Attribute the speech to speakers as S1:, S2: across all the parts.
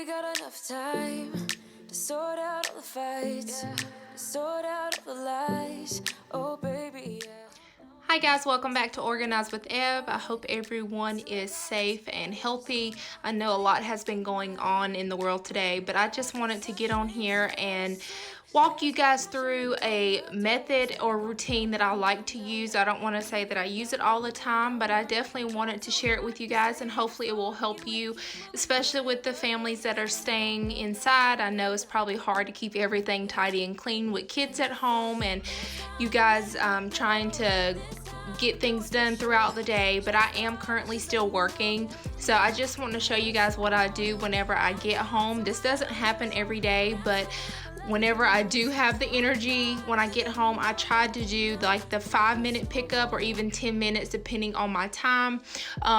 S1: we got enough time to sort out all the fights, to sort out all the lies. Oh, baby, yeah.
S2: Hi guys, welcome back to Organize with Eb. I hope everyone is safe and healthy. I know a lot has been going on in the world today, but I just wanted to get on here and walk you guys through a method or routine that I like to use. I don't want to say that I use it all the time, but I definitely wanted to share it with you guys, and hopefully it will help you, especially with the families that are staying inside. I know it's probably hard to keep everything tidy and clean with kids at home and you guys trying to get things done throughout the day, but I am currently still working, so I just want to show you guys what I do whenever I get home. This doesn't happen every day, but whenever I do have the energy when I get home, I try to do like the 5-minute pickup or even 10 minutes depending on my time.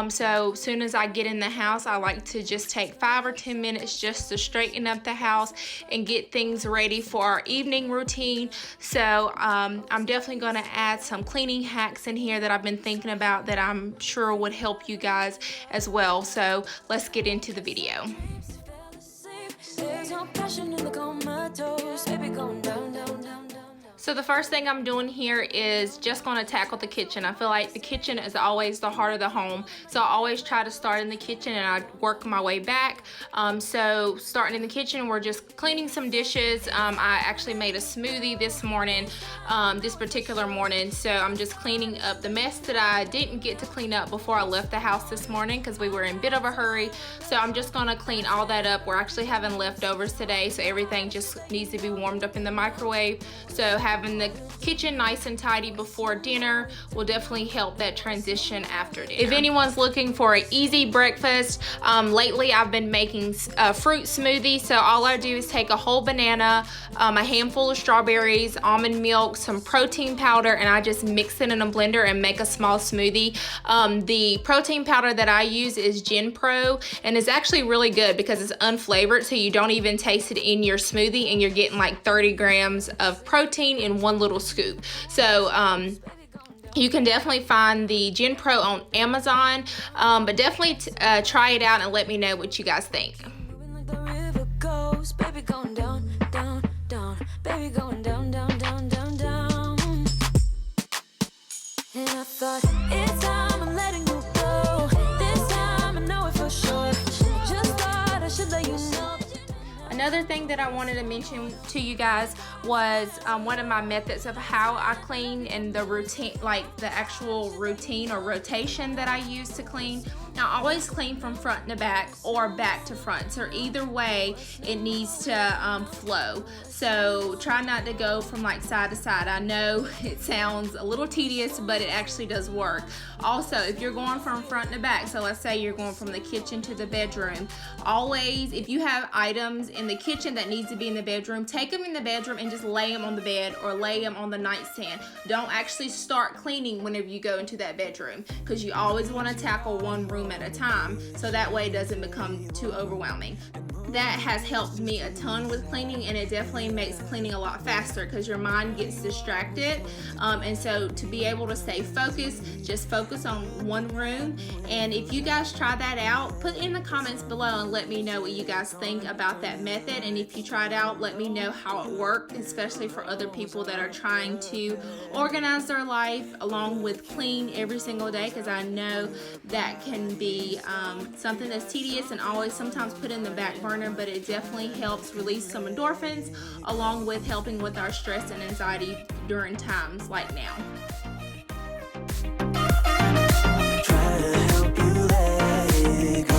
S2: So as soon as I get in the house, I like to just take 5 or 10 minutes just to straighten up the house and get things ready for our evening routine. So I'm definitely going to add some cleaning hacks in here that I've been thinking about that I'm sure would help you guys as well. So let's get into the video.
S1: There's no passion in the comatose, baby, going down, down, down, down.
S2: So the first thing I'm doing here is just going to tackle the kitchen. I feel like the kitchen is always the heart of the home. So I always try to start in the kitchen and I work my way back. So starting in the kitchen, we're just cleaning some dishes. I actually made a smoothie this morning, this particular morning. So I'm just cleaning up the mess that I didn't get to clean up before I left the house this morning because we were in a bit of a hurry. So I'm just going to clean all that up. We're actually having leftovers today, so everything just needs to be warmed up in the microwave. So having the kitchen nice and tidy before dinner will definitely help that transition after dinner. If anyone's looking for an easy breakfast, lately I've been making a fruit smoothie. So all I do is take a whole banana, a handful of strawberries, almond milk, some protein powder, and I just mix it in a blender and make a small smoothie. The protein powder that I use is Gen Pro, and it's actually really good because it's unflavored, so you don't even taste it in your smoothie, and you're getting like 30 grams of protein in one little scoop. So you can definitely find the Gen Pro on Amazon, but definitely try it out and let me know what you guys think.
S1: Like the river goes, baby, going down, down, down, baby, going down, down, down, down, down. And I thought, it's time I'm letting you go. This time I know it for sure. Just thought I should let you know.
S2: Another thing that I wanted to mention to you guys was one of my methods of how I clean and the routine, like the actual routine or rotation that I use to clean. Now, I always clean from front to back or back to front. So either way, it needs to flow. So try not to go from like side to side. I know it sounds a little tedious, but it actually does work. Also, if you're going from front to back, so let's say you're going from the kitchen to the bedroom, always, if you have items in the kitchen that needs to be in the bedroom, take them in the bedroom and just lay them on the bed or lay them on the nightstand. Don't actually start cleaning whenever you go into that bedroom, because you always want to tackle one room at a time, so that way it doesn't become too overwhelming. That has helped me a ton with cleaning, and it definitely makes cleaning a lot faster because your mind gets distracted, and so to be able to stay focused, just focus on one room. And if you guys try that out, put in the comments below and let me know what you guys think about that method. And if you try it out, let me know how it worked, especially for other people that are trying to organize their life along with clean every single day, because I know that can be something that's tedious and always sometimes put in the back burner, but it definitely helps release some endorphins along with helping with our stress and anxiety during times like now.
S1: Try to help you let it go.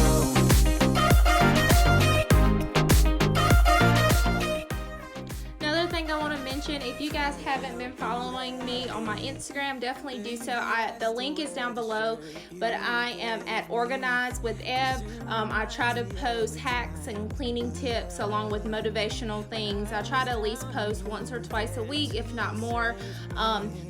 S2: Another thing I want to mention, if you guys haven't been following me on my Instagram, definitely do so. The link is down below, but I am at Organizewitheb. I try to post hacks and cleaning tips along with motivational things. I try to at least post once or twice a week, if not more.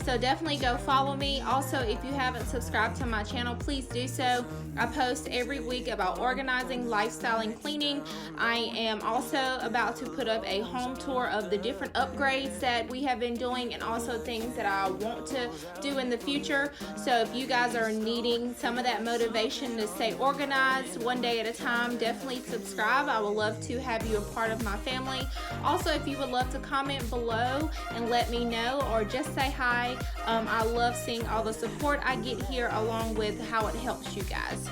S2: So definitely go follow me. Also, if you haven't subscribed to my channel, please do so. I post every week about organizing, lifestyle, and cleaning. I am also about to put up a home tour of the different upgrades that we have been doing, and also things that I want to do in the future. So if you guys are needing some of that motivation to stay organized one day at a time, definitely subscribe. I would love to have you a part of my family. Also, if you would love to comment below and let me know, or just say hi, I love seeing all the support I get here, along with how it helps you guys.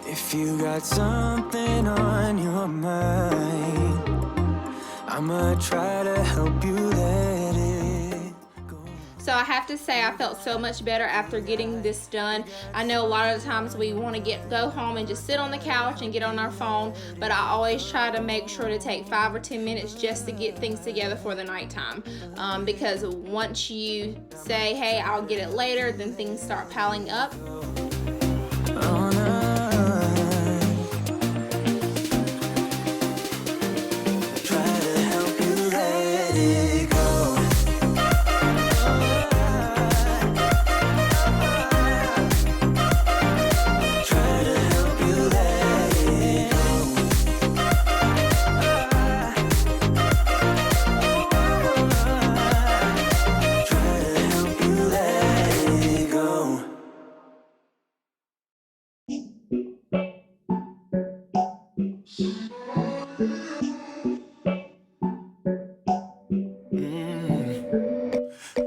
S1: If you got something on your mind, I'ma try to help you let it go.
S2: So I have to say, I felt so much better after getting this done. I know a lot of the times we want to go home and just sit on the couch and get on our phone, but I always try to make sure to take 5 or 10 minutes just to get things together for the nighttime. Because once you say, hey, I'll get it later, then things start piling up.
S1: Oh, no.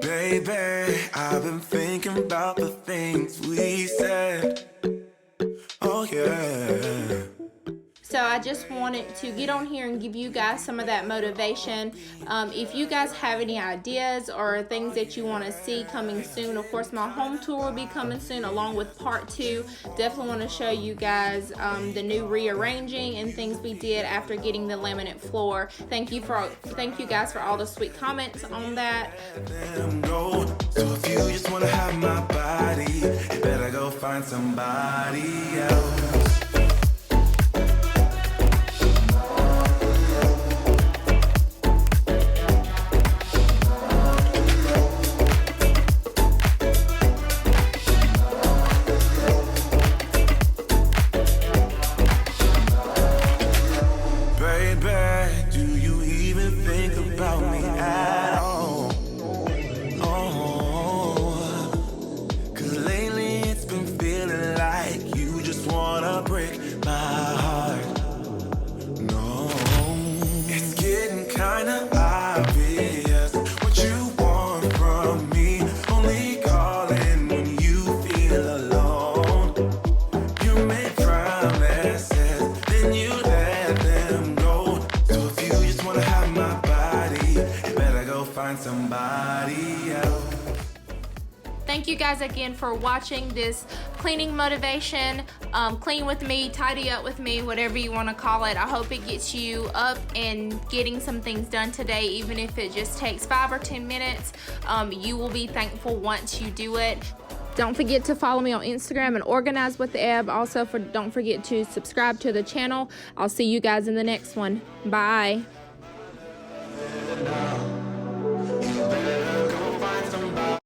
S1: Baby, I've been thinking about the things we said. Oh yeah.
S2: So I just wanted to get on here and give you guys some of that motivation. If you guys have any ideas or things that you want to see coming soon, of course my home tour will be coming soon, along with part 2. Definitely want to show you guys the new rearranging and things we did after getting the laminate floor. Thank you guys for all the sweet comments on that.
S1: So if you just want to have my body, you better go find somebody else. Somebody else.
S2: Thank you guys again for watching this cleaning motivation. Clean with me, tidy up with me, whatever you want to call it. I hope it gets you up and getting some things done today, even if it just takes 5 or 10 minutes. You will be thankful once you do it. Don't forget to follow me on Instagram and Organizewitheb. Also, don't forget to subscribe to the channel. I'll see you guys in the next one. Bye.